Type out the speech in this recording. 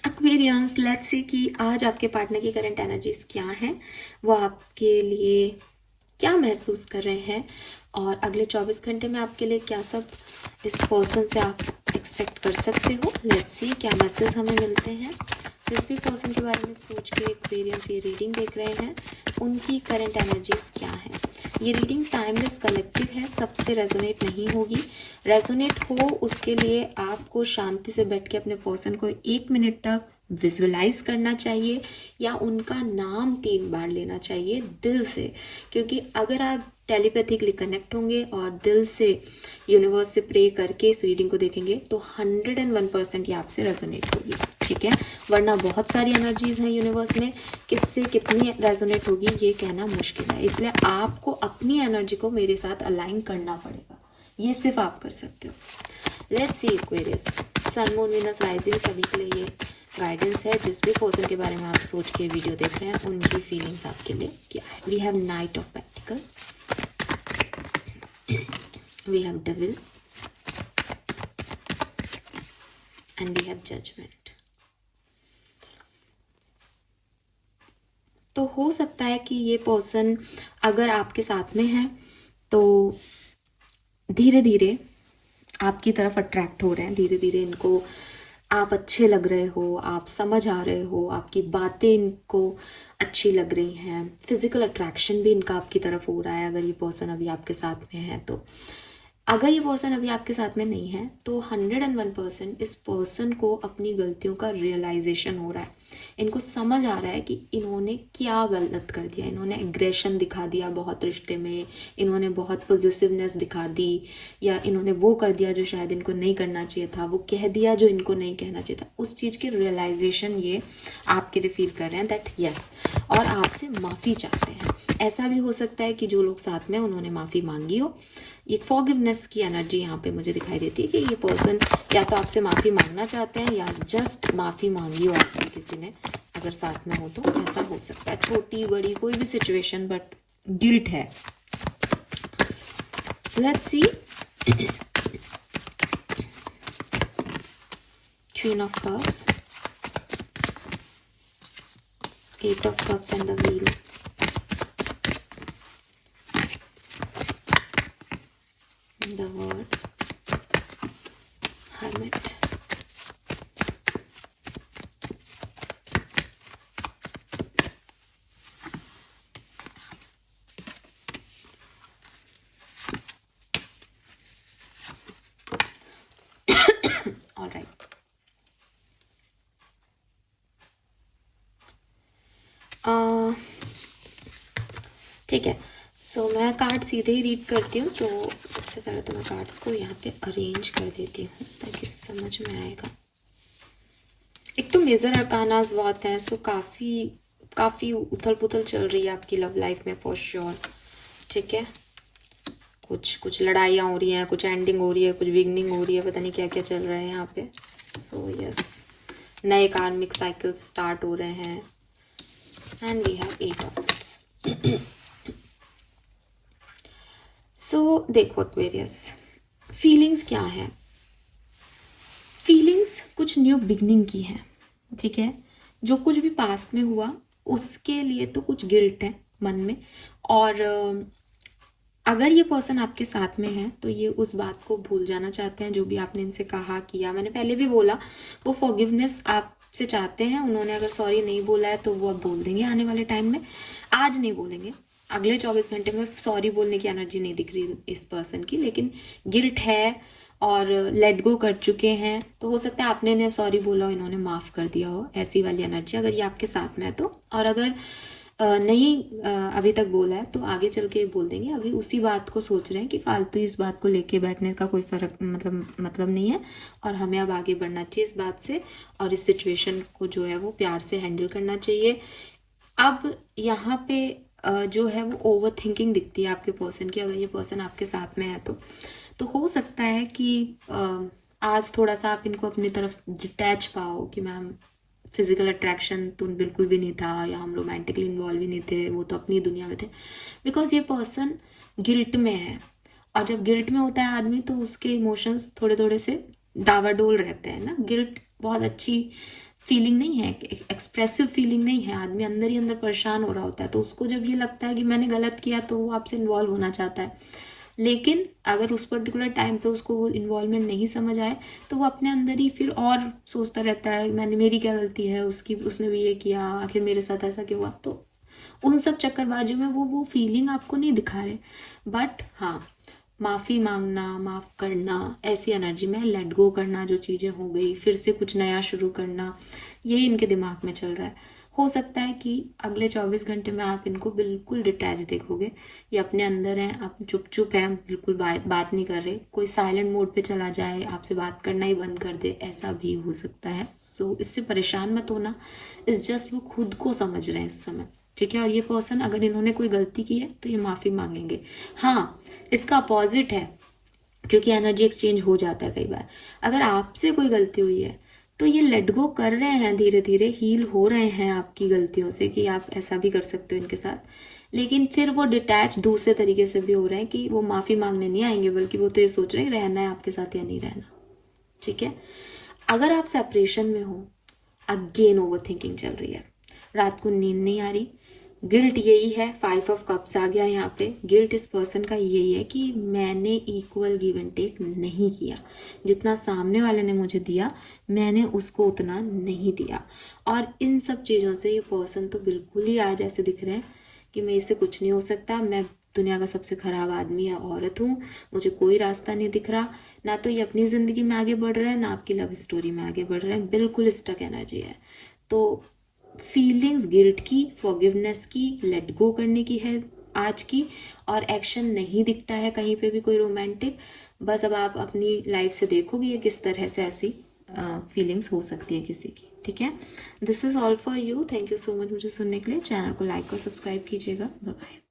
Aquarians, let's see कि आज आपके पार्टनर की करंट एनर्जीज क्या हैं, वो आपके लिए क्या महसूस कर रहे हैं और अगले 24 घंटे में आपके लिए क्या सब इस पर्सन से आप एक्सपेक्ट कर सकते हो। लेट्स सी क्या मैसेज हमें मिलते हैं। जिस भी पर्सन के बारे में सोच के एक्वेरियंस ये रीडिंग देख रहे हैं, उनकी करंट एनर्जीज क्या है। ये रीडिंग टाइमलेस कलेक्टिव है, सबसे रेजोनेट नहीं होगी। रेजोनेट हो उसके लिए आपको शांति से बैठ के अपने पर्सन को 1 मिनट तक विजुअलाइज करना चाहिए या उनका नाम 3 बार लेना चाहिए दिल से, क्योंकि अगर आप टेलीपैथिकली कनेक्ट होंगे और दिल से यूनिवर्स से प्रे करके इस रीडिंग को देखेंगे तो 101% ये आपसे रेजोनेट होगी, ठीक है। वरना बहुत सारी एनर्जीज हैं यूनिवर्स में, किससे कितनी रेजोनेट होगी ये कहना मुश्किल है। इसलिए आपको अपनी एनर्जी को मेरे साथ अलाइन करना पड़ेगा, ये सिर्फ आप कर सकते हो। Let's see Aquarius, sun moon Venus rising सभी के लिए ये गाइडेंस है। जिस भी पर्सन के बारे में आप सोच के वीडियो देख रहे हैं उनकी फीलिंग्स आपके लिए क्या है। We have knight of pentacles, we have devil and we have judgement. तो हो सकता है कि ये पर्सन अगर आपके साथ में है तो धीरे धीरे आपकी तरफ अट्रैक्ट हो रहे हैं, धीरे धीरे इनको आप अच्छे लग रहे हो, आप समझ आ रहे हो, आपकी बातें इनको अच्छी लग रही हैं, फिजिकल अट्रैक्शन भी इनका आपकी तरफ हो रहा है अगर ये पर्सन अभी आपके साथ में है तो। अगर ये पर्सन अभी आपके साथ में नहीं है तो 101% इस पर्सन को अपनी गलतियों का रियलाइजेशन हो रहा है। इनको समझ आ रहा है कि इन्होंने क्या गलत कर दिया, इन्होंने एग्रेशन दिखा दिया बहुत रिश्ते में, इन्होंने बहुत पॉजिटिवनेस दिखा दी, या इन्होंने वो कर दिया जो शायद इनको नहीं करना चाहिए था, वो कह दिया जो इनको नहीं कहना चाहिए था। उस चीज़ की रियलाइजेशन ये आपके लिए फील कर रहे हैं दैट यस, और आपसे माफ़ी चाहते हैं। ऐसा भी हो सकता है कि जो लोग साथ में उन्होंने माफ़ी मांगी हो। एक फॉरगिवनेस की एनर्जी यहाँ पे मुझे दिखाई देती है कि ये पर्सन या तो आपसे माफ़ी मांगना चाहते हैं या जस्ट माफ़ी मांगी हो आपसे किसी ने, अगर साथ में हो तो ऐसा हो सकता है। छोटी बड़ी कोई भी सिचुएशन, बट गिल्ट है। Let's see queen of cups, 8 of cups and the wheel. The word hermit. All right. ठीक है, सो मैं कार्ड सीधे ही रीड करती हूँ। तो सबसे पहले तो मैं कार्ड्स को यहाँ पे अरेंज कर देती हूँ ताकि समझ में आएगा। एक तो मेजर अरकानास बहुत है, सो काफ़ी उथल पुथल चल रही है आपकी लव लाइफ में फॉर श्योर, ठीक है। कुछ लड़ाइयाँ हो रही हैं, कुछ एंडिंग हो रही है, कुछ बिगनिंग हो रही है, पता नहीं क्या क्या चल रहा है यहाँ पे। सो यस, नए कार्मिक साइकिल्स स्टार्ट हो रहे हैं and we have 8 of swords। So देखो एक्वेरियस, फीलिंग्स क्या है। फीलिंग्स कुछ न्यू बिगनिंग की है, ठीक है। जो कुछ भी पास्ट में हुआ उसके लिए तो कुछ गिल्ट है मन में, और अगर ये पर्सन आपके साथ में है तो ये उस बात को भूल जाना चाहते हैं जो भी आपने इनसे कहा किया। मैंने पहले भी बोला, वो फॉरगिवनेस आपसे चाहते हैं। उन्होंने अगर सॉरी नहीं बोला है तो वो अब बोल देंगे आने वाले टाइम में, आज नहीं बोलेंगे। अगले 24 घंटे में सॉरी बोलने की एनर्जी नहीं दिख रही इस पर्सन की, लेकिन गिल्ट है और लेट गो कर चुके हैं। तो हो सकता है आपने इन्हें सॉरी बोला हो, इन्होंने माफ़ कर दिया हो, ऐसी वाली एनर्जी अगर ये आपके साथ में है तो। और अगर नहीं अभी तक बोला है तो आगे चल के बोल देंगे। अभी उसी बात को सोच रहे हैं कि फालतू इस बात को लेके बैठने का कोई फ़र्क मतलब नहीं है, और हमें अब आगे बढ़ना चाहिए इस बात से, और इस सिचुएशन को जो है वो प्यार से हैंडल करना चाहिए। अब यहाँ पे जो है वो ओवर थिंकिंग दिखती है आपके पर्सन की, अगर ये पर्सन आपके साथ में है तो हो सकता है कि आज थोड़ा सा आप इनको अपनी तरफ डिटैच पाओ कि मैम फिजिकल अट्रैक्शन तो बिल्कुल भी नहीं था, या हम रोमांटिकली इन्वॉल्व ही नहीं थे, वो तो अपनी दुनिया में थे। बिकॉज ये पर्सन गिल्ट में है, और जब गिल्ट में होता है आदमी तो उसके इमोशंस थोड़े थोड़े से डावाडोल रहते हैं ना। गिल्ट बहुत अच्छी फीलिंग नहीं है, एक्सप्रेसिव फीलिंग नहीं है, आदमी अंदर ही अंदर परेशान हो रहा होता है। तो उसको जब ये लगता है कि मैंने गलत किया, तो वो आपसे इन्वॉल्व होना चाहता है। लेकिन अगर उस पर्टिकुलर टाइम पे उसको वो इन्वॉल्वमेंट नहीं समझ आए, तो वो अपने अंदर ही फिर और सोचता रहता है, मैंने, मेरी क्या गलती है, उसकी, उसने भी ये किया, आखिर मेरे साथ ऐसा क्यों हुआ। तो उन सब चक्करबाजियों में वो फीलिंग आपको नहीं दिखा रहे। बट हाँ, माफ़ी मांगना, माफ़ करना, ऐसी एनर्जी में लेट गो करना, जो चीज़ें हो गई, फिर से कुछ नया शुरू करना, यही इनके दिमाग में चल रहा है। हो सकता है कि अगले 24 घंटे में आप इनको बिल्कुल डिटैच देखोगे, ये अपने अंदर हैं, आप चुप चुप हैं, बिल्कुल बात नहीं कर रहे, कोई साइलेंट मोड पे चला जाए, आपसे बात करना ही बंद कर दे, ऐसा भी हो सकता है। सो इससे परेशान मत होना, इस जस्ट वो खुद को समझ रहे हैं इस समय, ठीक है। और ये पर्सन, अगर इन्होंने कोई गलती की है तो ये माफ़ी मांगेंगे। हाँ, इसका अपोजिट है, क्योंकि एनर्जी एक्सचेंज हो जाता है कई बार। अगर आपसे कोई गलती हुई है, तो ये लेट गो कर रहे हैं, धीरे धीरे हील हो रहे हैं आपकी गलतियों से, कि आप ऐसा भी कर सकते हो इनके साथ। लेकिन फिर वो डिटैच दूसरे तरीके से भी हो रहे हैं, कि वो माफ़ी मांगने नहीं आएंगे, बल्कि वो तो ये सोच रहे हैं रहना है आपके साथ या नहीं रहना, ठीक है। अगर आप सेपरेशन में हो, अगेन ओवर थिंकिंग चल रही है, रात को नींद नहीं आ रही, गिल्ट यही है, 5 ऑफ कप्स आ गया यहाँ पे। गिल्ट इस पर्सन का यही है कि मैंने इक्वल गिव एंड टेक नहीं किया, जितना सामने वाले ने मुझे दिया मैंने उसको उतना नहीं दिया। और इन सब चीज़ों से ये पर्सन तो बिल्कुल ही आज ऐसे दिख रहे हैं कि मैं इससे कुछ नहीं हो सकता, मैं दुनिया का सबसे खराब आदमी या औरत हूँ, मुझे कोई रास्ता नहीं दिख रहा। ना तो ये अपनी ज़िंदगी में आगे बढ़ रहे हैं, ना आपकी लव स्टोरी में आगे बढ़ रहे हैं, बिल्कुल स्टक एनर्जी है। तो फीलिंग्स गिल्ट की, फॉरगिवनेस की, लेट गो करने की है आज की। और एक्शन नहीं दिखता है कहीं पे भी कोई रोमांटिक। बस अब आप अपनी लाइफ से देखोगे ये किस तरह से ऐसी फीलिंग्स हो सकती है किसी की, ठीक है। This is all for you. Thank you so much मुझे सुनने के लिए। चैनल को लाइक और सब्सक्राइब कीजिएगा। Bye bye.